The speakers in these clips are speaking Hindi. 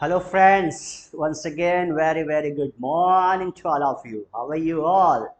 Hello, friends. Once again, very good morning to all of you. How are you all?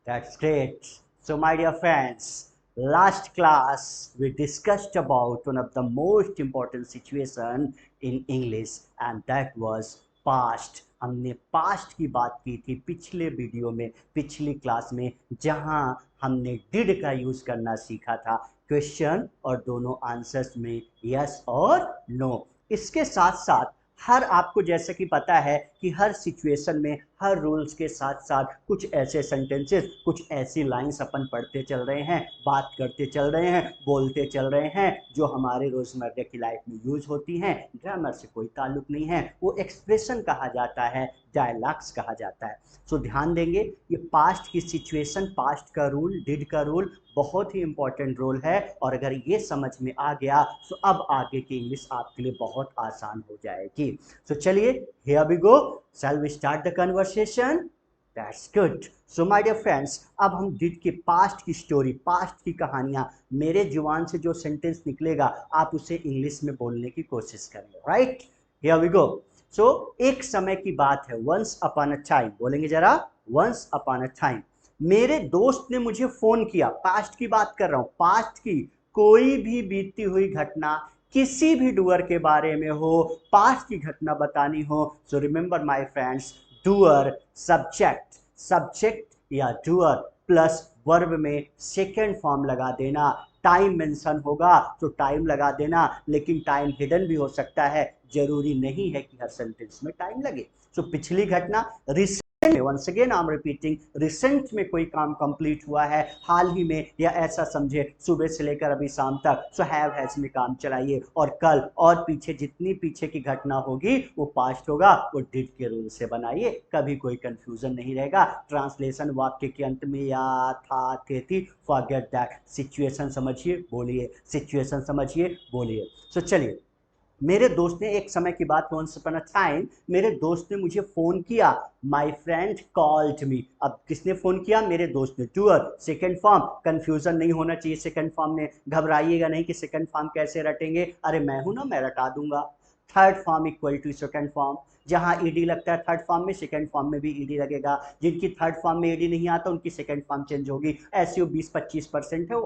That's great. So, my dear friends, last class we discussed about one of the most important situation in English, and that was past. हमने पास्ट की बात की थी पिछले वीडियो में, पिछली क्लास में, जहां हमने डिड का यूज करना सीखा था क्वेश्चन और दोनों आंसर्स में यस और नो। इसके साथ साथ हर आपको जैसे कि पता है कि हर सिचुएशन में हर रूल्स के साथ साथ कुछ ऐसे सेंटेंसेस, कुछ ऐसी लाइंस अपन पढ़ते चल रहे हैं, बात करते चल रहे हैं, बोलते चल रहे हैं, जो हमारे रोजमर्रा की लाइफ में यूज होती हैं। ग्रामर से कोई ताल्लुक नहीं है, वो एक्सप्रेशन कहा जाता है, डायलॉग्स कहा जाता है। सो ध्यान देंगे, ये पास्ट की सिचुएशन, पास्ट का रूल, डिड का रूल बहुत ही इंपॉर्टेंट रोल है, और अगर ये समझ में आ गया तो अब आगे की इंग्लिश आपके लिए बहुत आसान हो जाएगी। सो चलिए, here we go, shall we start the conversation. That's good. So my dear friends, अब हम डिड के पास्ट की स्टोरी, पास्ट की कहानियां, मेरे जुबान से जो सेंटेंस निकलेगा आप उसे इंग्लिश में बोलने की कोशिश करेंगे। Right, here we go. So एक समय की बात है, वंस अपॉन अ टाइम, बोलेंगे जरा, वंस अपॉन अ टाइम। मेरे दोस्त ने मुझे फोन किया, पास्ट की बात कर रहा हूं, पास्ट की कोई भी बीती हुई घटना, किसी भी डूअर के बारे में हो, पास्ट की घटना बतानी हो, सो remember my friends, doer subject, subject या डूअर प्लस वर्ब में सेकेंड फॉर्म लगा देना। टाइम मेंशन होगा तो टाइम लगा देना, लेकिन टाइम हिडन भी हो सकता है, जरूरी नहीं है कि हर सेंटेंस में टाइम लगे। सो पिछली घटना, once again I am repeating, recent में कोई काम कंप्लीट हुआ है, हाल ही में, या ऐसा समझे सुबह से लेकर अभी शाम तक, सो हैव हैज में काम चलाइए, और कल और पीछे जितनी पीछे की घटना होगी वो पास्ट होगा, वो डिड के रूल से बनाइए, कभी कोई कंफ्यूजन नहीं रहेगा। ट्रांसलेशन वाक्य के अंत में या था, थे, थी, फॉरगेट दैट। सिचुएशन समझिए, बोलिए, सिचुएशन समझिए, बोलिए। सो चलिए, मेरे दोस्त ने, एक समय की बात, वंस अपॉन अ टाइम, मेरे दोस्त ने मुझे फोन किया, माय फ्रेंड कॉल्ड मी। अब किसने फोन किया? मेरे दोस्त ने। डूअर सेकंड फॉर्म, कंफ्यूजन नहीं होना चाहिए सेकंड फॉर्म में, घबराइएगा नहीं कि सेकंड फॉर्म कैसे रटेंगे, अरे मैं हूं ना, मैं रटा दूंगा। Third form equal to second form, जहां ईडी लगता है थर्ड फॉर्म में, सेकंड फॉर्म में भी ईडी लगेगा। जिनकी थर्ड फॉर्म में ईडी नहीं आता उनकी सेकंड फॉर्म चेंज होगी। ऐसे 20-25% है,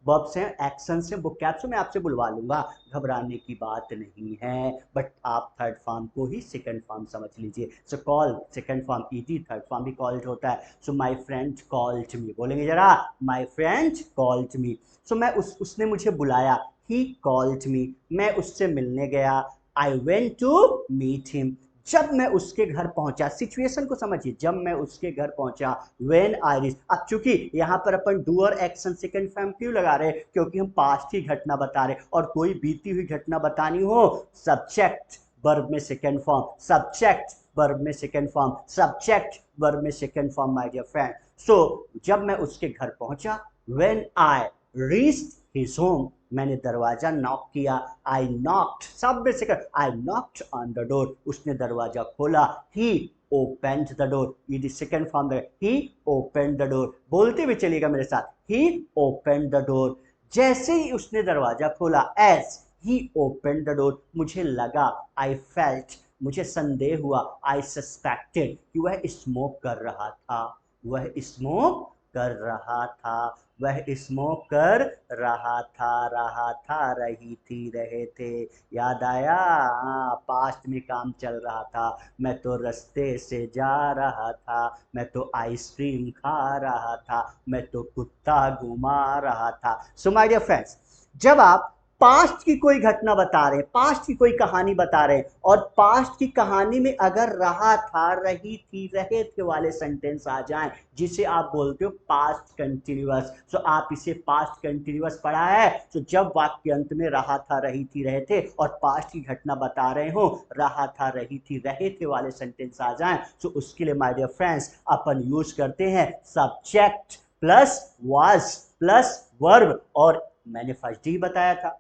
वर्ब्स हैं, एक्शंस हैं, वोकैब्स मैं आपसे बुलवा लूंगा, घबराने की बात नहीं है। बट आप थर्ड फॉर्म को ही सेकंड फॉर्म समझ लीजिए। So call second form ed, third form भी कॉल्ड होता है। So my friend called me, बोलेंगे जरा, my friend called me. So मैं उसने मुझे बुलाया, ही कॉल्ड मी, मैं उससे मिलने गया, I went to meet him. जब मैं उसके घर पहुंचा, सिचुएशन को समझिए, जब मैं उसके घर पहुंचा, व्हेन आई रीच। अब चूंकि यहां पर अपन डूअर एक्शन सेकंड फॉर्म क्यों लगा रहे हैं? क्योंकि हम पास्ट की घटना बता रहे, और कोई बीती हुई घटना बतानी हो, सब्जेक्ट वर्ब में सेकंड फॉर्म, सब्जेक्ट वर्ब में सेकंड फॉर्म, सब्जेक्ट वर्ब में second form, my dear friend. So जब मैं उसके घर पहुंचा, when I reached his home, मैंने दरवाजा नॉक किया, आई नॉक्ड, सब में second, I knocked on the door, उसने दरवाजा खोला, ही ओपेंड द डोर, ये सेकंड फॉर्म है, ही ओपेंड द डोर, बोलते हुए चलिएगा मेरे साथ, ही ओपेंड द डोर। जैसे ही उसने दरवाजा खोला, as he opened the door, मुझे लगा, आई फेल्ट, मुझे संदेह हुआ, आई सस्पेक्टेड, कि वह स्मोक कर रहा था, वह स्मोक कर रहा था, वह स्मोक कर रहा था, रही थी, रहे थे, याद आया? हाँ, पास्ट में काम चल रहा था, मैं तो रास्ते से जा रहा था, मैं तो आइसक्रीम खा रहा था, मैं तो कुत्ता घुमा रहा था। सो माय डियर फ्रेंड्स, जब आप पास्ट की कोई घटना बता रहे हैं, पास्ट की कोई कहानी बता रहे हैं, और पास्ट की कहानी में अगर रहा था, रही थी, रहे थे वाले सेंटेंस आ जाएं, जिसे आप बोलते हो पास्ट कंटिन्यूअस। सो आप इसे पास्ट कंटिन्यूअस पढ़ा है, तो जब वाक्य अंत में रहा था, रही थी, रहे थे, और पास्ट की घटना बता रहे हो, रहा था, रही थी, रहे थे वाले सेंटेंस आ जाएं, तो उसके लिए माय डियर फ्रेंड्स अपन यूज करते हैं subject plus was plus verb, और मैंने फर्स्ट ही बताया था,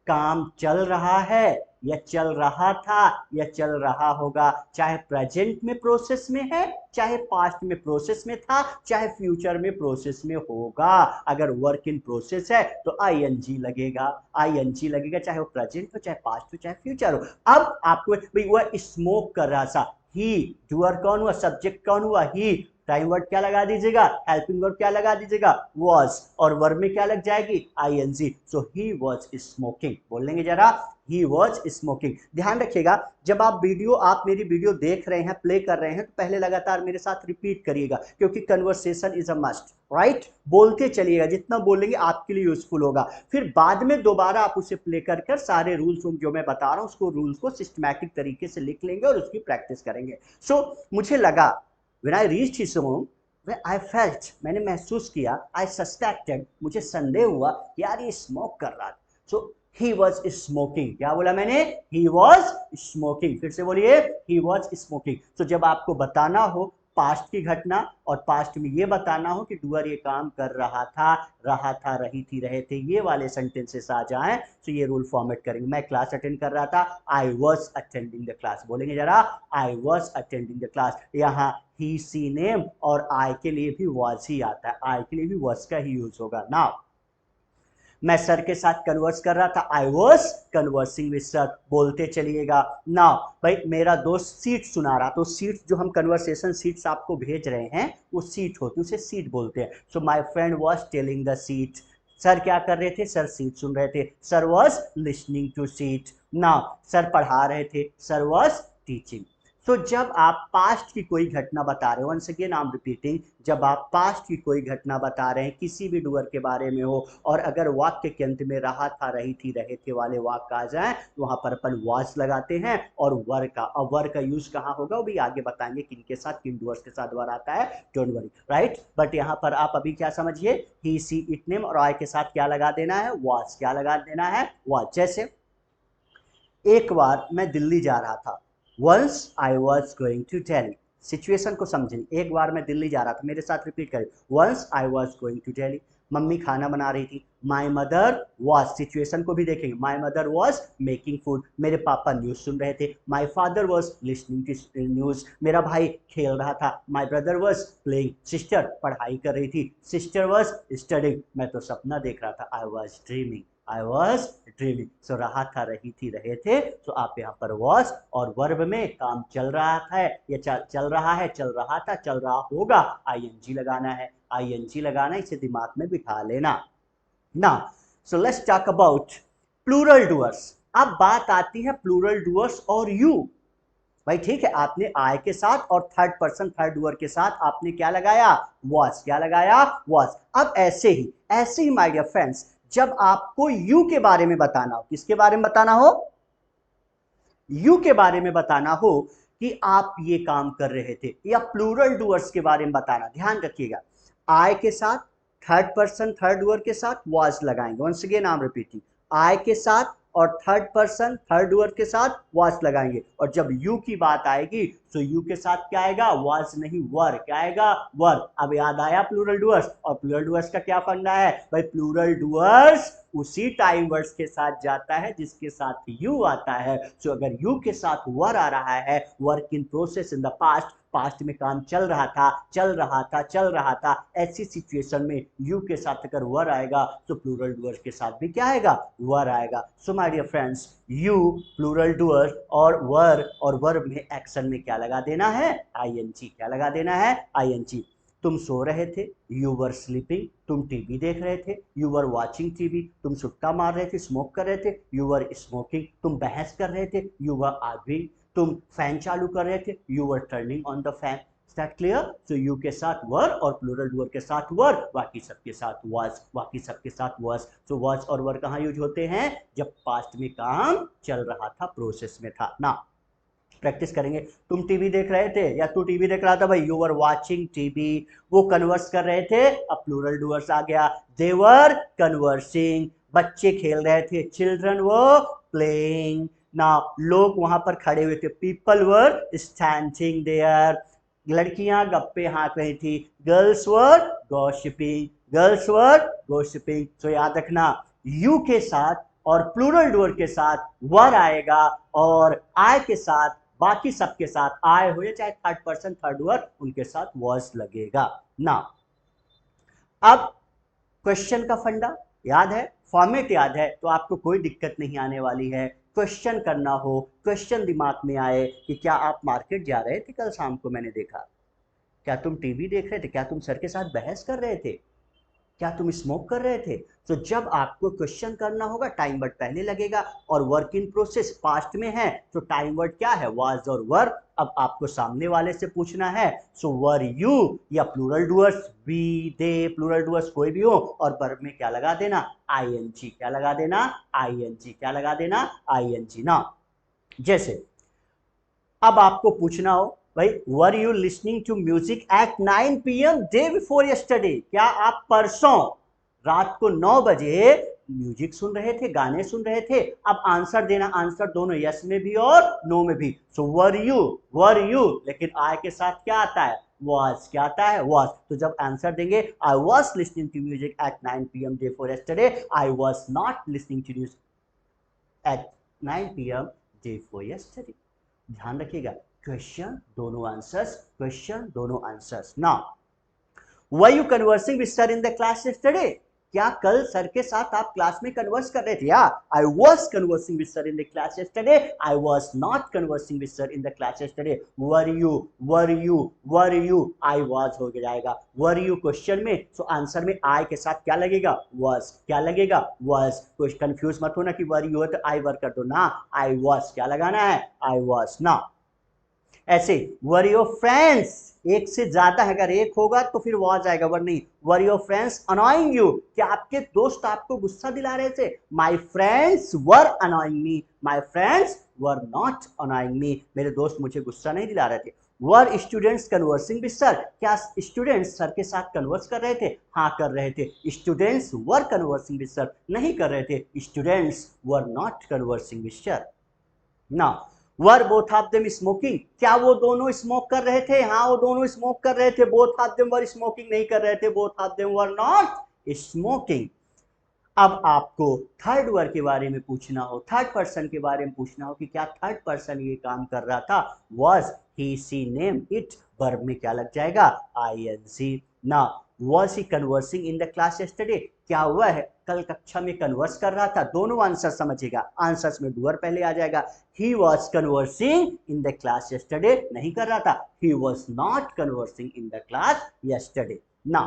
काम चल रहा है, या चल रहा था या चल रहा होगा, चाहे प्रेजेंट में प्रोसेस में है, चाहे पास्ट में प्रोसेस में था, चाहे फ्यूचर में प्रोसेस में होगा। अगर वर्क इन प्रोसेस है तो आईएनजी लगेगा, आईएनजी लगेगा, चाहे वो प्रेजेंट हो, चाहे पास्ट हो, चाहे फ्यूचर हो। अब आपको भाई वह स्मोक कर रहा था, ही, डूअर कौन हुआ, सब्जेक्ट कौन हुआ, ही, टाइम वर्ड क्या लगा दीजिएगा, हेल्पिंग वर्ब क्या लगा दीजिएगा, was, और वर्ब में क्या लग जाएगी, ING. So he was smoking, बोल लेंगे जरा, ही was स्मोकिंग। ध्यान रखिएगा, जब आप मेरी वीडियो देख रहे हैं, प्ले कर रहे हैं, तो पहले लगातार मेरे साथ रिपीट करिएगा, क्योंकि conversation is a must, right. बोलते चलिएगा, जितना बोलेंगे आपके लिए यूजफुल होगा। फिर बाद में दोबारा आप उसे प्ले कर कर सारे रूल्स जो मैं बता रहा हूं उसको, रूल्स को सिस्टमैटिक तरीके से लिख लेंगे और उसकी प्रैक्टिस करेंगे। सो मुझे लगा, when I reached his home, when I felt, मैंने महसूस किया, I suspected, मुझे संदेह हुआ यार ये स्मोक कर रहा था। So he was smoking, क्या बोला मैंने, he was smoking, फिर से बोलिए, he was smoking। तो जब आपको बताना हो पास्ट की घटना और पास्ट में ये बताना हो कि डूअर ये काम कर रहा था, रही थी, रहे थे, ये वाले सेंटेंसेस आ जाएं, तो ये रूल फॉर्मेट करेंगे। मैं क्लास अटेंड कर रहा था, I was attending the class, बोलेंगे जरा, I was attending the class. यहाँ ही, सी, नेम और आई के लिए भी वॉज ही आता है, आई के लिए भी वॉज का ही यूज होगा। नाउ मैं सर के साथ कन्वर्स कर रहा था, I was conversing with sir, बोलते चलिएगा। नाउ भाई मेरा दोस्त सीट सुना रहा, तो सीट जो हम कन्वर्सेशन सीट्स आपको भेज रहे हैं वो सीट होती है, उसे सीट बोलते हैं। So my friend was telling the seat, sir क्या कर रहे थे, सर सीट सुन रहे थे, sir was listening to seat. Now sir पढ़ा रहे थे, सर वॉज टीचिंग। तो जब आप पास्ट की कोई घटना बता रहे हो, once again I am repeating, जब आप पास्ट की कोई घटना बता रहे हैं किसी भी डूअर के बारे में हो, और अगर वाक्य के अंत में रहा था, रही थी, रहे थे वाले वाक्य आ जाए, तो वहां पर अपन वाज लगाते हैं, और वर का, और वर का यूज कहाँ होगा वो भी आगे बताएंगे, किन के साथ, किन डूअर्स के साथ वर आता है, डोंट वरी, राइट। बट यहाँ पर आप अभी क्या समझिए, ही, सी, इट, नेम और आई के साथ क्या लगा देना है, वाज, क्या लगा देना है, वाज। जैसे एक बार मैं दिल्ली जा रहा था, Once I was going to Delhi, situation को समझें, एक बार मैं दिल्ली जा रहा था, मेरे साथ रिपीट करें, Once I was going to Delhi, mummy खाना बना रही थी, My mother was, सिचुएशन को भी देखेंगे, My mother was making food, मेरे पापा न्यूज सुन रहे थे, My father was listening to news, मेरा भाई खेल रहा था, My brother was playing, sister पढ़ाई कर रही थी, Sister was studying, मैं तो सपना देख रहा था, I was dreaming, I was dreaming। सो रहा था, रही थी, रहे थे, तो आप यहाँ पर was और वर्ब में काम चल रहा है या चल रहा है, चल रहा था, चल रहा होगा, आईएनजी लगाना है, आईएनजी लगाना, इसे दिमाग में बिठा लेना। Now so let's talk about plural doers. अब बात आती है प्लूरल डूअर्स और यू। भाई ठीक है, आपने आई के साथ और थर्ड पर्सन थर्ड डूअर के साथ आपने क्या लगाया, was, क्या लगाया, was। अब ऐसे ही माय डियर फ्रेंड्स, जब आपको यू के बारे में बताना हो, किसके बारे में बताना हो, यू के बारे में बताना हो कि आप ये काम कर रहे थे, या प्लूरल डूअर्स के बारे में बताना, ध्यान रखिएगा, आई के साथ थर्ड पर्सन थर्ड डूअर के साथ वाज लगाएंगे, once again I am repeating, I के साथ और थर्ड पर्सन थर्ड डूअर के साथ वाज लगाएंगे, और जब यू की बात आएगी तो यू के साथ क्या आएगा, वाज नहीं वर, क्या आएगा, वर। अब याद आया प्लूरल डूअर्स, और प्लूरल डूअर्स का क्या फंडा है भाई, प्लूरल डूअर्स उसी टाइम वर्ड्स के साथ जाता है जिसके साथ यू आता है। सो अगर यू के साथ वर आ रहा है, work in process in the past, past में काम चल रहा था, चल रहा था, चल रहा था, ऐसी सिचुएशन में यू के साथ अगर वर आएगा तो प्लूरल डूअर्स के साथ भी क्या आएगा, वर आएगा। So my dear friends, you, plural doer और वर्ब में एक्शन में क्या लगा देना है, आईएनजी, क्या लगा देना है, आईएनजी। तुम सो रहे थे, यू वर स्लीपिंग, तुम टीवी देख रहे थे, यू वर वॉचिंग टीवी, तुम सुट्टा मार रहे थे, स्मोक कर रहे थे, यू वर स्मोकिंग, तुम बहस कर रहे थे, यू वर आर्ग्यूइंग, तुम फैन चालू कर रहे थे, you were turning on the fan. That clear. So you के साथ वर और प्लूरल डूअर के साथ वर, बाकी सबके साथ वाज, बाकी सबके साथ वाज। सो वाज और वर कहाँ यूज होते हैं, जब पास्ट में काम चल रहा था, प्रोसेस में था ना। प्रैक्टिस करेंगे, तुम टीवी देख रहे थे या तू टीवी देख रहा था, भाई यू वर वाचिंग टीवी, वो कन्वर्स कर रहे थे, अब प्लूरल डूअर्स आ गया, दे वर कन्वर्सिंग, बच्चे खेल रहे थे, चिल्ड्रन वो प्लेइंग ना, लोग वहां पर खड़े हुए थे, पीपल वर स्टैंडिंग देयर, लड़कियां गप्पे हाँक रही थी, girls were gossiping, girls were gossiping. तो याद रखना, यू के साथ और प्लूरल डुअर के साथ वर आएगा और आई के साथ बाकी सबके साथ आए हो या चाहे थर्ड पर्सन थर्ड वर उनके साथ वॉज लगेगा ना। अब क्वेश्चन का फंडा याद है, फॉर्मेट याद है, तो आपको कोई दिक्कत नहीं आने वाली है। क्वेश्चन करना हो, क्वेश्चन दिमाग में आए कि क्या आप मार्केट जा रहे थे कल शाम को, मैंने देखा, क्या तुम टीवी देख रहे थे, क्या तुम सर के साथ बहस कर रहे थे, क्या तुम स्मोक कर रहे थे। तो जब आपको क्वेश्चन करना होगा टाइम वर्ड पहले लगेगा और वर्क इन प्रोसेस पास्ट में है तो टाइम वर्ड क्या है, वाज और वर। अब आपको सामने वाले से पूछना है सो वर यू या plural doers we they, plural doers कोई भी हो और वर्ब में क्या लगा देना, आईएनजी, क्या लगा देना, आईएनजी, क्या लगा देना, आईएनजी ना। जैसे अब आपको पूछना हो भाई where you listening to music at 9 PM day before yesterday, क्या आप परसों रात को 9 बजे म्यूजिक सुन रहे थे, गाने सुन रहे थे। अब आंसर देना, आंसर दोनों यस में भी और नो में भी। सो वर यू, लेकिन आई के साथ क्या आता है, was, क्या आता है, was। तो जब आंसर देंगे I was listening to music at 9 PM day for yesterday, I was not listening to music at 9 PM day for yesterday। ध्यान रखिएगा, क्वेश्चन दोनों आंसर्स, क्वेश्चन दोनों आंसर्स ना। Were you conversing with sir in the class yesterday, क्या कल सर के साथ आप क्लास में कन्वर्स कर रहे थे, या I was conversing with sir in the class yesterday, I was not conversing with sir in the class yesterday. Were you I was हो जाएगा, वर यू क्वेश्चन में, सो आंसर में आई के साथ क्या लगेगा, वॉज, क्या लगेगा, वॉज। कुछ कंफ्यूज मत होना कि वर यू है तो आई वर कर दो ना, आई वॉज क्या लगाना है, आई वॉज ना। ऐसे वर योर फ्रेंड्स, एक से ज्यादा है, अगर एक होगा तो फिर वॉज आएगा, वर नहीं। Were your friends annoying you, क्या आपके दोस्त आपको गुस्सा दिला रहे थे, my friends were annoying me, my friends were not annoying me, मेरे दोस्त मुझे गुस्सा नहीं दिला रहे थे। Were students conversing with sir, क्या स्टूडेंट्स सर के साथ कन्वर्स कर रहे थे, हाँ कर रहे थे। Students were conversing with sir, नहीं कर रहे थे, students were not conversing with sir ना। Were both of them smoking, क्या वो दोनों स्मोक कर रहे थे, हाँ वो दोनों स्मोक कर रहे थे। Both of them were smoking, नहीं कर रहे थे, both of them were not smoking. अब आपको थर्ड वर के बारे में पूछना हो, थर्ड पर्सन के बारे में पूछना हो कि क्या थर्ड पर्सन ये काम कर रहा था, was he see name it, verb में क्या लग जाएगा, आईएनसी ना। Was he conversing in the class yesterday, क्या हुआ है कल कक्षा में कन्वर्स कर रहा था, दोनों आंसर समझिएगा, आंसर्स में डुअर पहले आ जाएगा। He was conversing in the class yesterday, नहीं कर रहा था, he was not conversing in the class yesterday ना।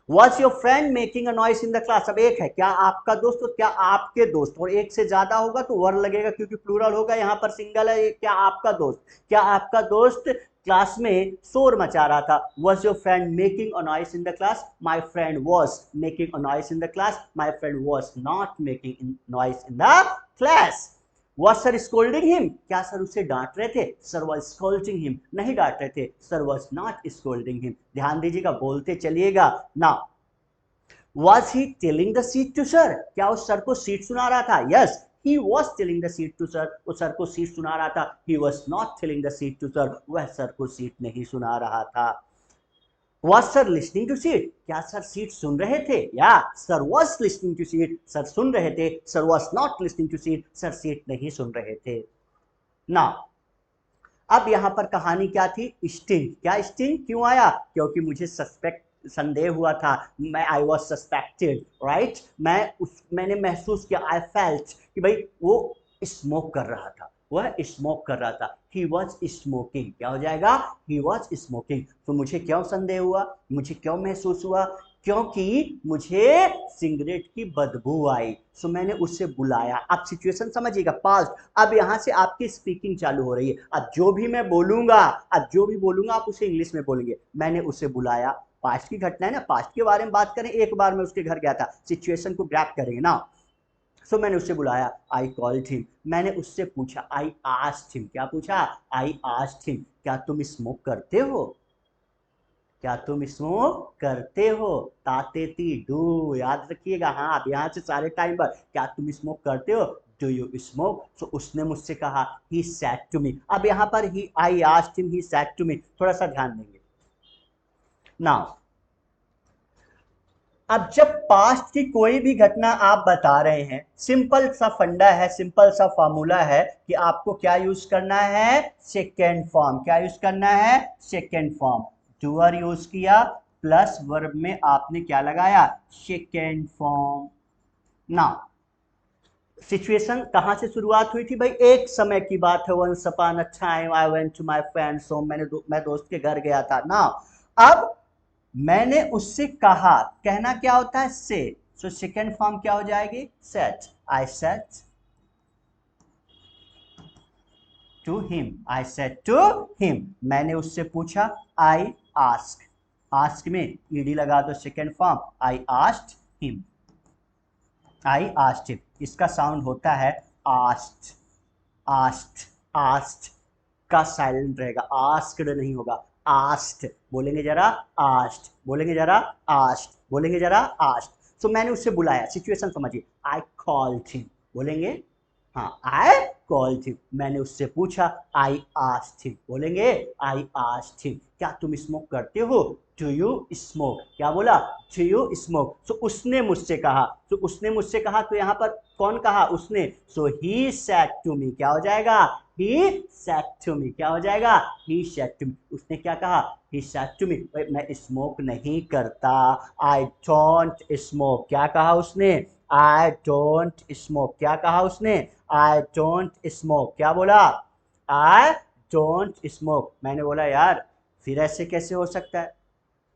Was your friend making a noise in the class, अब एक है क्या आपका दोस्त, तो क्या आपके दोस्त, और एक से ज्यादा होगा तो वर लगेगा क्योंकि प्लूरल होगा, यहाँ पर सिंगल है, क्या आपका दोस्त, क्या आपका दोस्त क्लास में शोर मचा रहा था। Was your friend making a noise in the class, my friend was making a noise in the class, my friend was not making noise in the class. Was sir scolding him, क्या सर उसे डांट रहे थे, सर was scolding him, नहीं डांट रहे थे, sir was not scolding him। ध्यान दीजिएगा, बोलते चलिएगा ना। Was he telling the seat to sir, क्या उस सर को सीट सुना रहा था, yes he was telling the seat to sir, उस सर को सीट सुना रहा था। he was not telling the seat to sir, वह सर को सीट नहीं सुना रहा था। Was sir listening to seat, क्या सर सीट सुन रहे थे, या sir was listening to seat, sir सुन रहे थे, sir was not listening to seat, sir seat नहीं सुन रहे थे ना। अब यहां पर कहानी क्या थी, स्टिंग, क्या स्टिंग क्यों आया, क्योंकि मुझे संदेह हुआ था, मैं आई वॉज सस्पेक्टेड राइट, मैंने महसूस किया, आई फेल्ट कि भाई वो स्मोक कर रहा था, वह स्मोक कर रहा था। ही वॉज स्मोकिंग, क्या हो जाएगा, ही वॉज स्मोकिंग। तो मुझे क्यों संदेह हुआ, मुझे क्यों महसूस हुआ, क्योंकि मुझे सिगरेट की बदबू आई, सो मैंने उससे बुलाया। आप सिचुएशन समझिएगा, पास्ट। अब यहां से आपकी स्पीकिंग चालू हो रही है, अब जो भी मैं बोलूंगा, अब जो भी बोलूंगा आप उसे इंग्लिश में बोलेंगे। मैंने उसे बुलाया, पास्ट की घटना है ना, पास्ट के बारे में बात करें, एक बार मैं उसके घर गया था, सिचुएशन को ग्रैप करेंगे ना। सो मैंने उससे बुलाया, आई कॉल्ड हिम, मैंने उससे पूछा, आई आस्क्ड हिम, क्या पूछा, आई आस्क्ड हिम, क्या तुम स्मोक करते हो, क्या तुम स्मोक करते हो, तातेती डू, याद रखिएगा। हाँ, अब यहाँ से सारे टाइम पर, क्या तुम स्मोक करते हो, डू यू स्मोक। सो उसने मुझसे कहा, ही सेड टू मी, अब यहाँ पर ही I asked him, he said to me, थोड़ा सा ध्यान देंगे नाउ। अब जब पास्ट की कोई भी घटना आप बता रहे हैं, सिंपल सा फंडा है, सिंपल सा फॉर्मूला है कि आपको क्या यूज करना है, सेकेंड फॉर्म। क्या यूज करना है, सेकेंड फॉर्म। डूअर यूज किया प्लस वर्ब में आपने क्या लगाया, सेकेंड फॉर्म। नाउ सिचुएशन कहां से शुरुआत हुई थी भाई, एक समय की बात है। Once upon a time I went to my friend's home, मैं दोस्त के घर गया था ना। अब मैंने उससे कहा, कहना क्या होता है, से। सो सेकेंड फॉर्म क्या हो जाएगी, said. I said to him, I said to him, मैंने उससे पूछा। आई आस्क, आस्क में ईडी लगा दो, second form, I asked him. I asked him, इसका साउंड होता है आस्क्ड। आस्क्ड, आस्क्ड का साइलेंट रहेगा, आस्क्ड नहीं होगा, आस्क्ड बोलेंगे जरा, आस्क्ड बोलेंगे जरा, आस्क्ड बोलेंगे जरा, आस्क्ड। सो मैंने उससे बुलाया, सिचुएशन समझिए। आई कॉल्ड हिम, बोलेंगे हाँ, आई कॉल्ड हिम, मैंने उससे पूछा। आई आस्क्ड हिम, बोलेंगे आई आस्क्ड हिम, क्या तुम स्मोक करते हो, डू यू स्मोक। क्या बोला, डू यू स्मोक। सो उसने मुझसे कहा, तो उसने मुझसे कहा, तो यहाँ पर कौन कहा, उसने। सो ही सेड टू मी, क्या हो जाएगा, ही सेड टू मी, क्या हो जाएगा, ही सेड टू मी। उसने क्या कहा, ही सेड टू मी, मैं स्मोक नहीं करता, आई डोंट स्मोक। क्या कहा उसने, आई डोंट स्मोक। क्या कहा उसने, आई डोंट स्मोक। क्या बोला, आई डोंट स्मोक। मैंने बोला यार फिर ऐसे कैसे हो सकता है,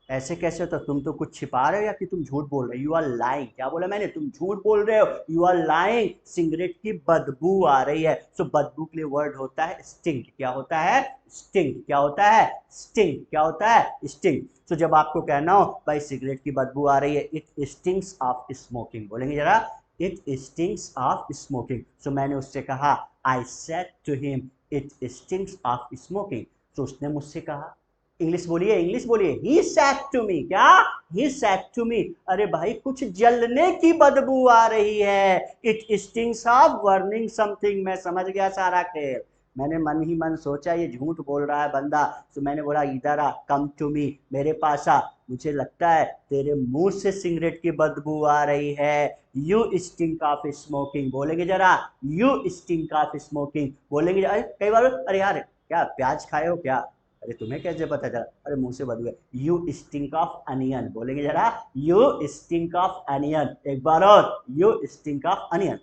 ऐसे कैसे होता, तुम तो कुछ छिपा रहे हो या कि तुम झूठ बोल रहे हो, यू आर लाइंग। क्या बोला मैंने, तुम झूठ बोल रहे हो, यू आर लाइंग, सिगरेट की बदबू आ रही है। सो बदबू के लिए वर्ड होता है स्टिंक। क्या होता है, स्टिंक। क्या होता है, स्टिंक। क्या होता है, स्टिंक। सो जब आपको कहना हो भाई सिगरेट की बदबू आ रही है, इट स्टिंक्स ऑफ स्मोकिंग, बोलेंगे जरा, it stinks of smoking. So मैंने उससे कहा, I said to him it stinks of smoking. तो उसने मुझसे कहा, इंग्लिश बोलिए, इंग्लिश बोलिए, ही सेड टू मी। क्या, ही सेड टू मी, अरे भाई कुछ जलने की बदबू आ रही है, it stings of burning something. मैं समझ गया सारा खेल, मैंने मन ही मन सोचा ये झूठ बोल रहा है बंदा। तो मैंने बोला इधर आ, कम टू मी, मेरे पास आ, मुझे लगता है तेरे मुंह से सिगरेट की बदबू आ रही है, यू स्टिंक ऑफ स्मोकिंग, बोलेंगे जरा, यू स्टिंक ऑफ स्मोकिंग, बोलेंगे जरा। कई बार अरे यार क्या प्याज खाए हो क्या, अरे तुम्हें कैसे पता चला, अरे मुंह से बदबू है, यू स्टिंक ऑफ अनियन, बोलेंगे जरा, यू स्टिंक ऑफ अनियन। एक बार और, you stink of onion.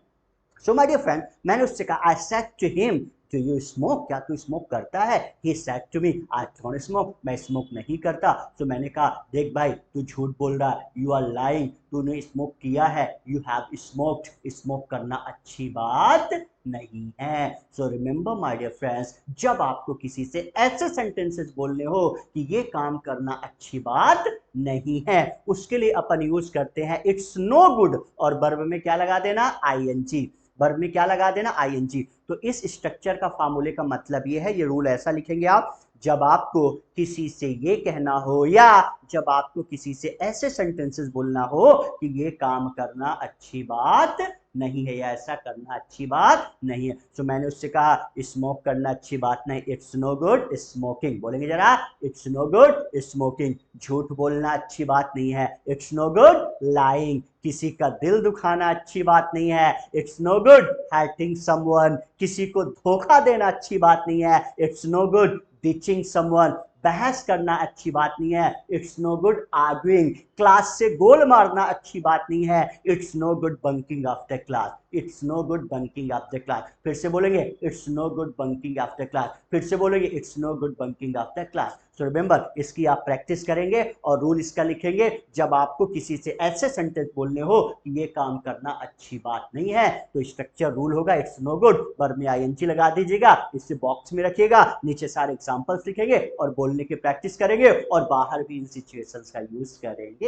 So my dear friend, मैंने उससे कहा, I said to him do you smoke, क्या तू स्मोक करता है। He said to me I don't smoke, मैं स्मोक नहीं करता। तो मैंने कहा देख भाई तू झूठ बोल रहा है, यू आर लाइंग, तूने स्मोक किया है, यू हैव स्मोक्ड, स्मोक करना अच्छी बात नहीं है। So remember my dear friends, जब आपको किसी से ऐसे सेंटेंसेस बोलने हो कि ये काम करना अच्छी बात नहीं है, उसके लिए अपन यूज करते हैं इट्स नो गुड, और वर्ब में क्या लगा देना, आईएनजी। वर्ब में क्या लगा देना, आईएनजी। तो इस स्ट्रक्चर का फार्मूले का मतलब ये है, ये रूल ऐसा लिखेंगे आप, जब आपको किसी से ये कहना हो या जब आपको किसी से ऐसे सेंटेंसेस बोलना हो कि ये काम करना अच्छी बात नहीं है या ऐसा करना अच्छी बात नहीं है। तो मैंने उससे कहा स्मोक करना अच्छी बात नहीं, इट्स नो गुड स्मोकिंग, बोलेंगे जरा, इट्स नो गुड स्मोकिंग। झूठ बोलना अच्छी बात नहीं है, इट्स नो गुड लाइंग। किसी का दिल दुखाना अच्छी बात नहीं है, it's no good hurting someone. किसी को धोखा देना अच्छी बात नहीं है, it's no good ditching someone. बहस करना अच्छी बात नहीं है, it's no good arguing. Class से गोल मारना अच्छी बात नहीं है, it's no good bunking off the class, it's no good bunking off the class. फिर से बोलेंगे it's no good bunking off the class, फिर से बोलेंगे it's no good bunking off the class. So remember, इसकी आप प्रैक्टिस करेंगे और रूल इसका लिखेंगे, जब आपको किसी से ऐसे सेंटेंस बोलने हो कि ये काम करना अच्छी बात नहीं है, तो स्ट्रक्चर रूल होगा इट्स नो गुड, वर्ब में आईएनजी लगा दीजिएगा, इसे बॉक्स में रखिएगा, नीचे सारे एग्जांपल्स लिखेंगे और बोलने की प्रैक्टिस करेंगे और बाहर भी इन सिचुएशंस का यूज करेंगे।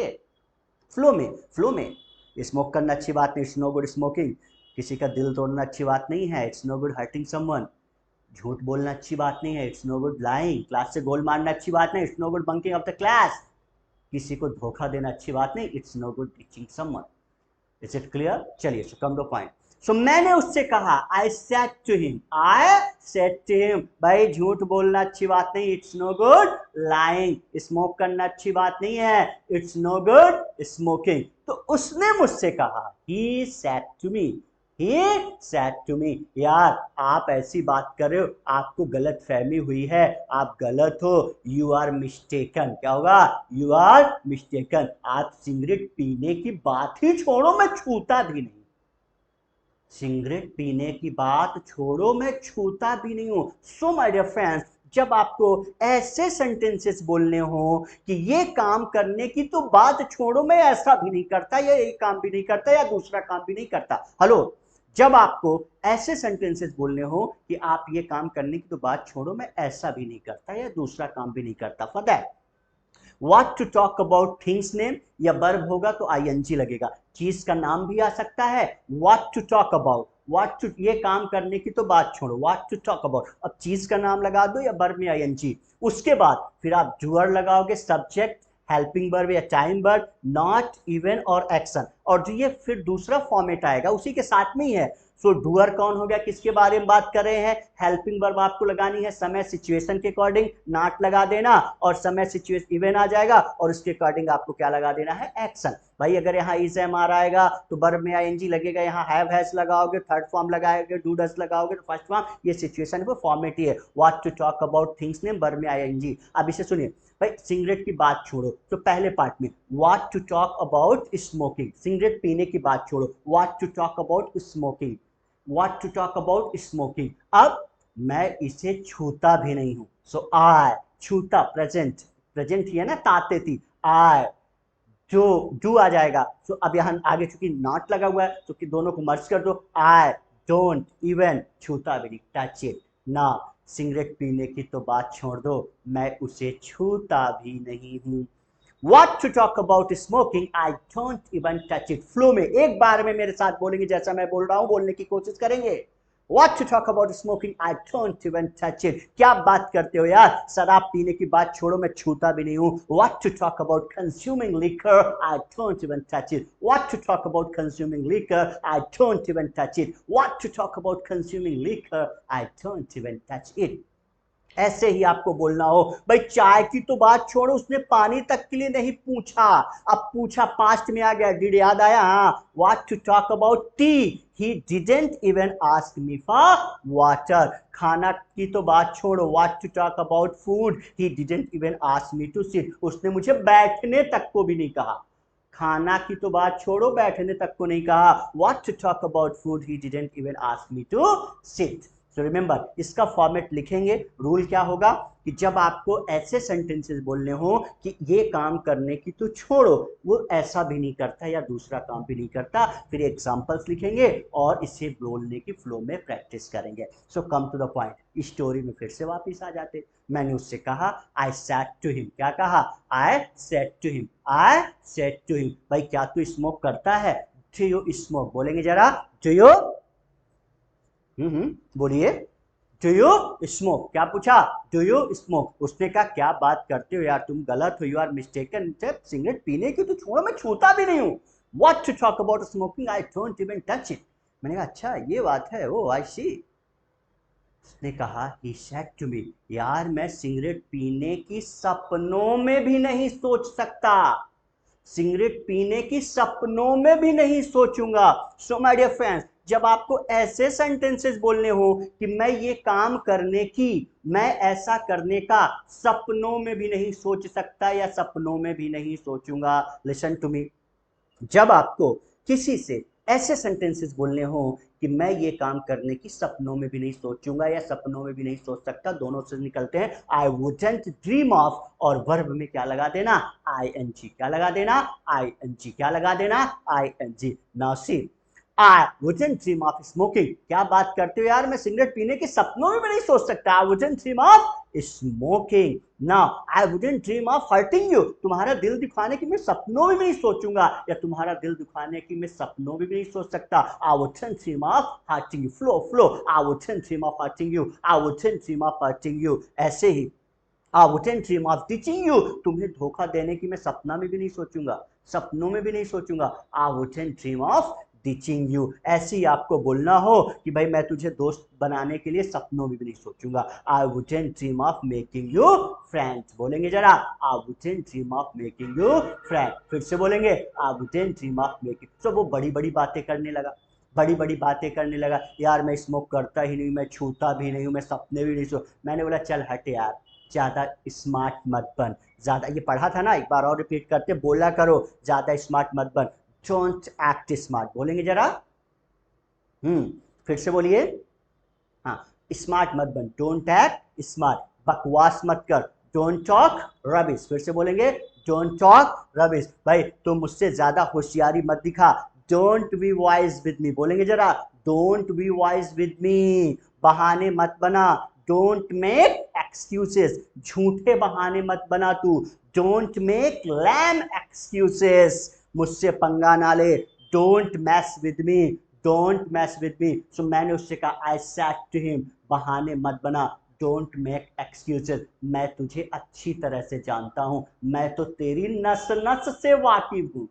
फ्लो में स्मोक करना अच्छी बात नहीं, इट्स नो गुड स्मोकिंग। किसी का दिल तोड़ना अच्छी बात नहीं है, it's no good hurting someone. झूठ बोलना अच्छी बात नहीं है, it's no good lying. Class से गोल मारना अच्छी बात नहीं, it's no good bunking off the class. किसी को धोखा देना अच्छी बात नहीं, it's no good teaching someone. Is it clear, चलिए so come to point. So मैंने उससे कहा, I said to him, I said to him, भाई झूठ बोलना अच्छी बात नहीं, it's no good lying, smoke करना अच्छी बात नहीं है, इट्स नो गुड स्मोकिंग। तो उसने मुझसे कहा, he said to me, he said to me, यार आप ऐसी बात कर रहे हो, आपको गलत फहमी हुई है, आप गलत हो, यू आर मिस्टेकन। क्या होगा? You are mistaken. आप सिगरेट पीने की बात ही छोड़ो, मैं छूता भी नहीं, सिगरेट पीने की बात छोड़ो, मैं छूता भी नहीं हूं। सो माय डियर फ्रेंड्स, जब आपको ऐसे सेंटेंसेस बोलने हो कि ये काम करने की तो बात छोड़ो, मैं ऐसा भी नहीं करता, या ये काम भी नहीं करता, या दूसरा काम भी नहीं करता, हेलो, जब आपको ऐसे सेंटेंसेस बोलने हो कि आप ये काम करने की तो बात छोड़ो, मैं ऐसा भी नहीं करता, या दूसरा काम भी नहीं करता, for that what to talk about things name, या वर्ब होगा तो आईएनजी लगेगा, चीज का नाम भी आ सकता है, what to talk about, what to, ये काम करने की तो बात छोड़ो, व्हाट टू टॉक अबाउट, अब चीज का नाम लगा दो या वर्ब में आईएनजी, उसके बाद फिर आप डूअर लगाओगे, सब्जेक्ट, हेल्पिंग वर्ब या टाइम वर्ब, नॉट, इवन और एक्शन, और जो ये फिर दूसरा फॉर्मेट आएगा उसी के साथ में ही है। सो डूअर कौन हो गया, किसके बारे में बात कर रहे हैं, हेल्पिंग वर्ब आपको लगानी है समय सिचुएशन के अकॉर्डिंग, नॉट लगा देना, और समय सिचुएशन इवन आ जाएगा, और उसके अकॉर्डिंग आपको क्या लगा देना है, एक्शन। भाई अगर यहाँ इज एम आर आएगा तो वर्ब में आईएनजी लगेगा, यहाँ हैव हैज लगाओगे, थर्ड फॉर्म लगाओगे, डू डज लगाओगे तो फर्स्ट फॉर्म, ये सिचुएशन को फॉर्मेट ही है, what to talk about things name, verb में आईएनजी। अब इसे सुनिए भाई, सिगरेट की बात छोड़ो, तो पहले पार्ट में what to talk about smoking, cigarette पीने की बात छोड़ो, what to talk about smoking, what to talk about smoking. अब मैं इसे छूता भी नहीं हूं, सो आई, छूता प्रेजेंट, प्रेजेंट ही है ना, ताते थी, आई, जो डू आ जाएगा, सो अब यहां आगे चूंकि नॉट लगा हुआ है तो कि दोनों को मर्ज कर दो, आई डोंट इवन, छूता भी नहीं, टच इट ना, सिगरेट पीने की तो बात छोड़ दो, मैं उसे छूता भी नहीं हूं। What to talk about smoking? I don't even touch it. Flow में एक बार में मेरे साथ बोलेंगे, जैसा मैं बोल रहा हूं बोलने की कोशिश करेंगे। What to talk about smoking? I don't even touch it. क्या बात करते हो यार, शराब पीने की बात छोड़ो, मैं छूता भी नहीं हूं। What to talk about consuming liquor? I don't even touch it. What to talk about consuming liquor? I don't even touch it. What to talk about consuming liquor? I don't even touch it. ऐसे ही आपको बोलना हो, भाई चाय की तो बात छोड़ो, उसने पानी तक के लिए नहीं पूछा, अब पूछा पास्ट में आ गया, डिड याद आया, हाँ, what to talk about tea, he didn't even ask me for water, खाना की तो बात छोड़ो, what to talk about food, he didn't even ask me to sit, उसने मुझे बैठने तक को भी नहीं कहा, खाना की तो बात छोड़ो, बैठने तक को नहीं कहा, what to talk about food, he didn't even ask me to sit. So remember, इसका फॉर्मेट लिखेंगे, रूल क्या होगा कि जब आपको ऐसे सेंटेंसेस बोलने हो कि ये काम करने की तो छोड़ो, वो ऐसा भी नहीं करता या दूसरा काम भी नहीं करता, फिर एग्जांपल्स लिखेंगे और इसे बोलने की फ्लो में प्रैक्टिस करेंगे। So come to the point, story में फिर से वापस आ जाते, मैंने उससे कहा, आई सेड टू हिम, क्या कहा, I said to him, I said to him, भाई क्या तू स्मोक करता है, डू यू स्मोक, बोलेंगे जरा, डू यू, बोलिए, डू यू स्मोक, क्या पूछा, डू यू स्मोक, उसने कहा क्या बात करते हो यार, तुम गलत हो, यू आर मिस्टेकन, सिगरेट पीने की तो छोड़ो, मैं छूता भी नहीं हूं, what to talk about smoking, I don't even touch it. मैंने कहा अच्छा ये बात है, ओ आई सी। उसने कहा, ही सेड टू मी, यार मैं सिगरेट पीने की सपनों में भी नहीं सोच सकता, सिगरेट पीने की सपनों में भी नहीं सोचूंगा। सो माय डियर फ्रेंड्स, जब आपको ऐसे सेंटेंसेस बोलने हो कि मैं ये काम करने की, मैं ऐसा करने का सपनों में भी नहीं सोच सकता या सपनों में भी नहीं सोचूंगा, लिसन टू मी, जब आपको किसी से ऐसे सेंटेंसेस बोलने हो कि मैं ये काम करने की सपनों में भी नहीं सोचूंगा या सपनों में भी नहीं सोच सकता, दोनों से निकलते हैं आई वुडंट ड्रीम ऑफ, और वर्ब में क्या लगा देना, आई एन जी, क्या लगा देना, आई एन जी, क्या लगा देना, I N G. Now see, I wouldn't dream of smoking, क्या बात करते हो यार, मैं सिगरेट पीने के सपनों में भी नहीं सोच सकता, I wouldn't dream of smoking. Now I wouldn't dream of hurting you, तुम्हारा दिल दुखाने की मैं सपनों में भी नहीं सोचूंगा या तुम्हारा दिल दुखाने की मैं सपनों में भी नहीं सोच सकता, I wouldn't dream of hurting you, flow flow, I wouldn't dream of hurting you, I wouldn't dream of hurting you. ऐसे ही I wouldn't dream of teaching you, तुम्हें धोखा देने की मैं सपना में भी नहीं सोचूंगा, सपनों में भी नहीं सोचूंगा, आई wouldn't dream of teaching you. ऐसे ही आपको बोलना हो कि भाई मैं तुझे दोस्त बनाने के लिए सपनों में भी नहीं सोचूंगा। आई wouldn't dream of making you friends. बोलेंगे जरा, आई wouldn't dream of making you friend. फिर से बोलेंगे, आई वुडंट ड्रीम ऑफ मेकिंग। तो वो बड़ी बड़ी बातें करने लगा, बड़ी बड़ी बातें करने लगा। यार मैं स्मोक करता ही नहीं, मैं छूता भी नहीं हूँ, मैं सपने भी नहीं सो। मैंने बोला चल हट यार, ज़्यादा स्मार्ट मत बन, ज़्यादा, ये पढ़ा था ना, एक बार और रिपीट करते, बोला करो, ज़्यादा स्मार्ट मत बन। Don't act smart. बोलेंगे जरा, फिर से बोलिए, हाँ, स्मार्ट मत बन, डोंट एक्ट स्मार्ट, बकवास मत कर, डोंट टॉक रबिश। फिर से बोलेंगे, डोंट टॉक रबिश। भाई तुम मुझसे ज्यादा होशियारी मत दिखा, don't be wise with me. बोलेंगे जरा, don't be wise with me, बहाने मत बना, डोंट मेक एक्सक्यूजेस, झूठे बहाने मत बना तू, डोंट मेक लैम एक्सक्यूजेस, मुझसे पंगा ना ले, don't mess with me, don't mess with me. So मैंने उससे कहा, आई सेड टू हिम, बहाने मत बना, डोंट मेक एक्सक्यूजेस, मैं तुझे अच्छी तरह से जानता हूं, मैं तो तेरी नस नस से वाकिफ हूं,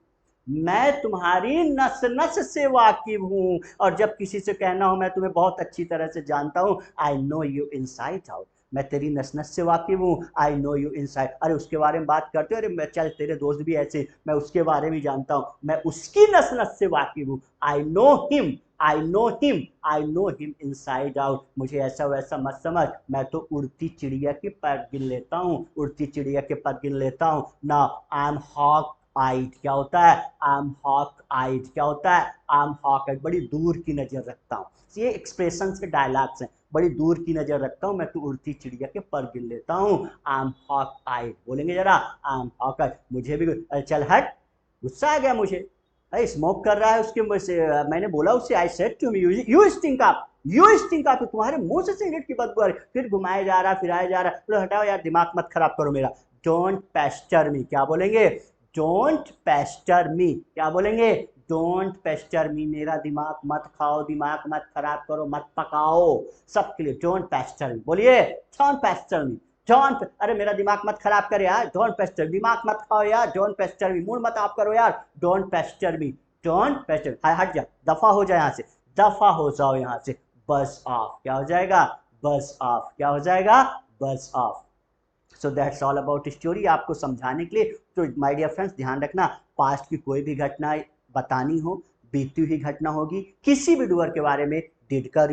मैं तुम्हारी नस नस से वाकिफ हूं, और जब किसी से कहना हो मैं तुम्हें बहुत अच्छी तरह से जानता हूं, I know you inside out, मैं तेरी नस नस से वाकिफ हूँ, आई नो यू इनसाइड। अरे उसके बारे में बात करते हो, अरे मैं, चल तेरे दोस्त भी ऐसे, मैं उसके बारे में जानता हूँ, मैं उसकी नस नस से वाकिफ हूँ, I know him, I know him, I know him inside out. मुझे ऐसा वैसा मत समझ, मैं तो उड़ती चिड़िया के पर गिन लेता हूँ, उड़ती चिड़िया के पर गिन लेता हूँ ना। आई एम हॉक आइड, क्या होता है, आई एम हॉक आइड, क्या होता है, आई एम हॉक आइड, बड़ी दूर की नजर रखता हूँ। ये एक्सप्रेशन के डायलॉग्स हैं, बड़ी दूर की नजर रखता हूँ, मैं तो उड़ती चिड़िया के पर गिन लेता हूँ, आई एम हॉक आइड। बोलेंगे जरा, आई एम हॉक आइड। मुझे भी, अरे चल हट, गुस्सा आ गया मुझे, अरे स्मोक कर रहा है उसके मुंह से, मैंने बोला उससे, I said to me you stink up, you stink up, तुम्हारे मुंह से सिगरेट की बदबू आ रही, फिर घुमाया जा रहा, फिराया जा रहा, बोलो हटाओ यार, दिमाग मत खराब करो मेरा, डोंट पेस्टर मी। क्या बोलेंगे, डोंट पेस्टर मी। क्या बोलेंगे, डोंट पेस्टर मी, मेरा दिमाग मत खाओ, दिमाग मत खराब करो, मत पकाओ, सबके लिए डोंट पेस्टर मी। बोलिए, डोंट पेस्टर मी, डोंट, अरे मेरा दिमाग मत खराब कर यार, डोंट पेस्टर, दिमाग मत खाओ यार, डोंट पेस्टर मी, मूड मत आप करो यार, don't Pasteur me, don't Pasteur. हट जा, दफा हो जाए यहाँ से, दफा हो जाओ यहाँ से, बस ऑफ। क्या हो जाएगा, बस ऑफ। क्या हो जाएगा, बस of. So that's all about story, आपको समझाने के लिए। तो माय डियर फ्रेंड्स, ध्यान रखना, पास्ट की कोई भी घटना बतानी हो, बीती हुई घटना होगी, किसी भी डूअर के बारे में डिड का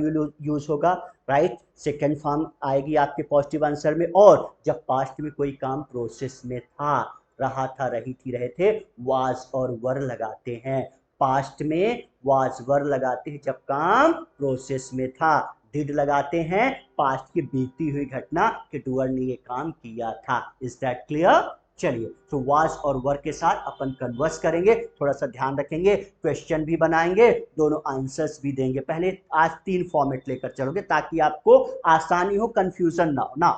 यूज होगा, राइट, सेकेंड फॉर्म आएगी आपके पॉजिटिव आंसर में, और जब पास्ट में कोई काम प्रोसेस में था, रहा था, रही थी, रहे थे, वाज और वर लगाते हैं। पास्ट में वाज वर लगाते हैं जब काम प्रोसेस में था, डिड लगाते हैं पास्ट की बीती हुई घटना कि डूअर ने ये काम किया था। Is that clear? चलिए, तो वाज और वर के साथ अपन कन्वर्स करेंगे, थोड़ा सा ध्यान रखेंगे, क्वेश्चन भी बनाएंगे, दोनों आंसर्स भी देंगे। पहले आज 3 फॉर्मेट लेकर चलोगे ताकि आपको आसानी हो, कंफ्यूजन ना हो ना।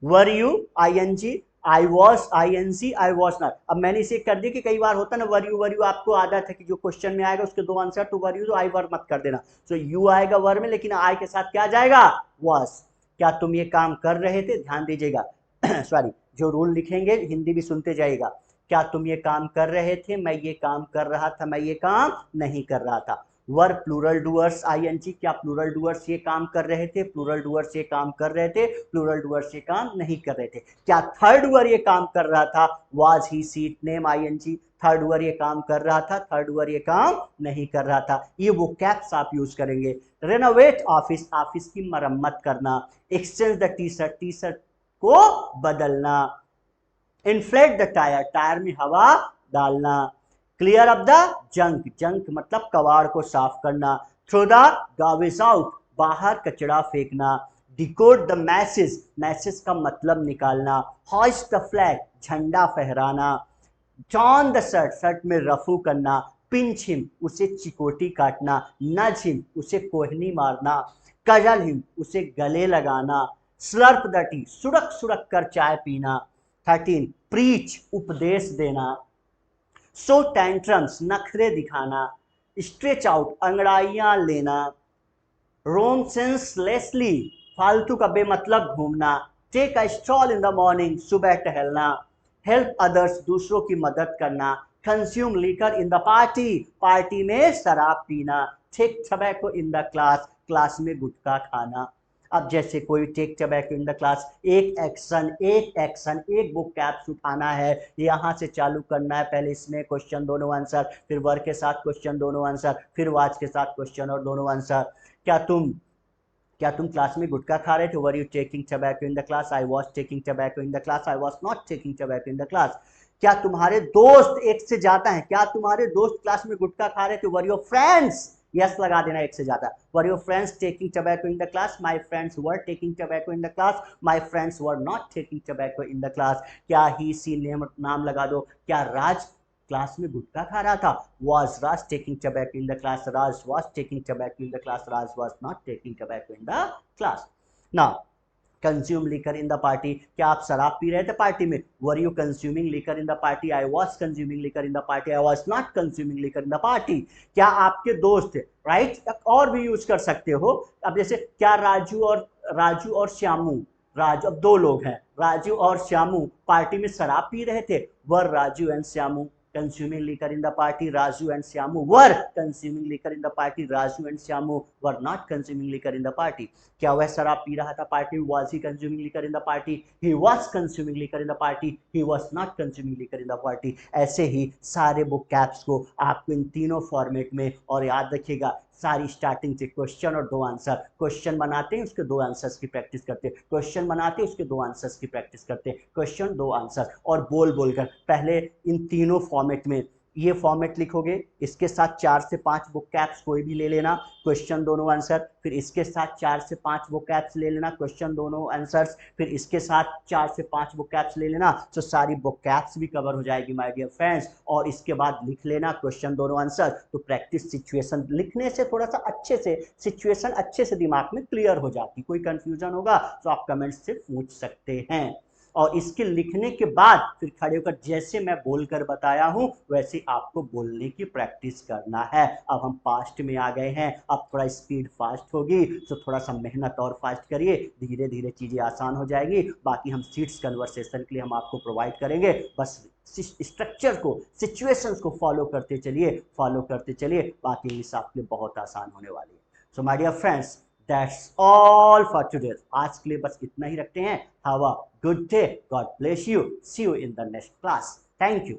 Were you ING, I was ING, I was not. अब मैंने इसे कर दिया कि कई बार होता है ना, वर यू आपको आदत है कि जो क्वेश्चन में आएगा उसके 2 आंसर, तो वर यू, तो आई वर मत कर देना। सो यू आएगा वर में, लेकिन आई के साथ क्या जाएगा, वॉज। क्या तुम ये काम कर रहे थे, ध्यान दीजिएगा सॉरी, जो रूल लिखेंगे हिंदी भी सुनते जाइएगा। क्या तुम ये काम कर रहे थे, मैं ये काम कर रहा था, मैं ये काम नहीं कर रहा था। वर प्लूरल डूअर्स आईएनजी, क्या प्लूरल डूअर्स ये काम कर रहे थे, प्लूरल डूअर्स ये काम कर रहे थे, प्लूरल डूअर्स ये काम नहीं कर रहे थे। क्या थर्ड वर ये काम कर रहा था, was he seat name ING, third were ये काम कर रहा था, थर्ड वर ये काम नहीं कर रहा था। ये वो कैप्स आप यूज करेंगे। रेनोवेट ऑफिस, ऑफिस की मरम्मत करना। Exchange the T shirt, T shirt को बदलना। इन्फ्लेट द टायर, टायर में हवा डालना। Clear up the junk, junk मतलब कबाड़ को साफ करना। थ्रो द गार्बेज आउट, बाहर कचरा फेंकना। डिकोड द मैसेज, मैसेज का मतलब निकालना। हॉइस्ट द फ्लैग, झंडा फहराना। जॉन द शर्ट, शर्ट में रफू करना। पिंच हिम, उसे चिकोटी काटना। नज हिम, उसे कोहनी मारना। कजल हिम, उसे गले लगाना। स्लर्प द टी, सुड़क सुड़क कर चाय पीना। 13 प्रीच, उपदेश देना। सो टेंट्रम्स, नखरे दिखाना। स्ट्रेच आउट, अंगड़ाइयां लेना। रोम सेंसलेसली, फालतू का बेमतलब घूमना। Take a stroll in the morning, सुबह टहलना। हेल्प अदर्स, दूसरों की मदद करना। Consume liquor in the party, party में शराब पीना। Take tobacco in the class, class में गुटखा खाना। अब जैसे कोई take tobacco in the class, एक एक्शन एक बुक कैप्स उठाना है, यहाँ से चालू करना है। पहले इसमें क्वेश्चन दोनों आंसर, फिर वर्क के साथ क्वेश्चन दोनों आंसर, फिर वाच के साथ क्वेश्चन और दोनों आंसर। क्या तुम क्लास में गुटखा खा रहे थे? Were you taking tobacco in the class? I was taking tobacco in the class. I was not taking tobacco in the class. क्या तुम्हारे दोस्त एक से ज्यादा हैं? क्या तुम्हारे दोस्त क्लास में गुटखा खा रहे थे? वर योर फ्रेंड्स, यस लगा देना एक से ज्यादा। वर your friends taking tobacco in the class? My friends were taking tobacco in the class. My friends were not taking tobacco in the class. क्या ही सी नेम नाम लगा दो। क्या राज क्लास में गुटखा खा रहा था? Was Raj taking tobacco in the class? Raj was taking tobacco in the class. Raj was not taking tobacco in the class. Now, consume liquor in the party. क्या आप शराब पी रहे थे पार्टी में? Were you consuming liquor in the party? I was consuming liquor in the party. I was not consuming liquor in the party. क्या आपके दोस्त थे? राइट, और भी यूज कर सकते हो। अब जैसे क्या राजू और श्यामू, राजू, अब दो लोग हैं, राजू और श्यामू पार्टी में शराब पी रहे थे। Were Raju and Shyamu consuming liquor in the party? Raju and Shyamu were consuming liquor in the party. Raju and Shyamu were not consuming liquor in the party. क्या वह शराब पी रहा था पार्टी में? Was he consuming liquor in the party? He was consuming liquor in the party. He was not consuming liquor in the party. ऐसे ही सारे बुक कैप्स को आपको इन तीनों फॉर्मेट में, और याद रखिएगा सारी स्टार्टिंग से क्वेश्चन और दो आंसर, क्वेश्चन बनाते हैं उसके दो आंसर्स की प्रैक्टिस करते हैं, क्वेश्चन बनाते हैं उसके दो आंसर्स की प्रैक्टिस करते हैं, क्वेश्चन दो आंसर, और बोल बोलकर पहले इन तीनों फॉर्मेट में ये फॉर्मेट लिखोगे, इसके साथ 4 से 5 बुक कैप्स कोई भी ले लेना, क्वेश्चन दोनों आंसर, फिर इसके साथ 4 से 5 बुक कैप्स ले लेना, क्वेश्चन दोनों आंसर्स, फिर इसके साथ 4 से 5 बुक कैप्स ले लेना, तो सारी बुक कैप्स भी कवर हो जाएगी माय डियर फ्रेंड्स। और इसके बाद लिख लेना क्वेश्चन दोनों आंसर। तो प्रैक्टिस सिचुएशन लिखने से थोड़ा सा अच्छे से सिचुएशन अच्छे से दिमाग में क्लियर हो जाती। कोई कंफ्यूजन होगा तो आप कमेंट से पूछ सकते हैं। और इसके लिखने के बाद फिर खड़े होकर जैसे मैं बोलकर बताया हूं वैसे आपको बोलने की प्रैक्टिस करना है। अब हम पास्ट में आ गए हैं, अब थोड़ा स्पीड फास्ट होगी, तो थोड़ा सा मेहनत और फास्ट करिए, धीरे धीरे चीज़ें आसान हो जाएगी। बाकी हम सीट्स कन्वर्सेशन के लिए हम आपको प्रोवाइड करेंगे, बस स्ट्रक्चर को सिचुएशंस को फॉलो करते चलिए, बाकी इंग्लिश आपके लिए बहुत आसान होने वाली है। So my dear friends, That's all for today. आज के लिए बस इतना ही रखते हैं। Have a good day. God bless you. See you in the next class. Thank you.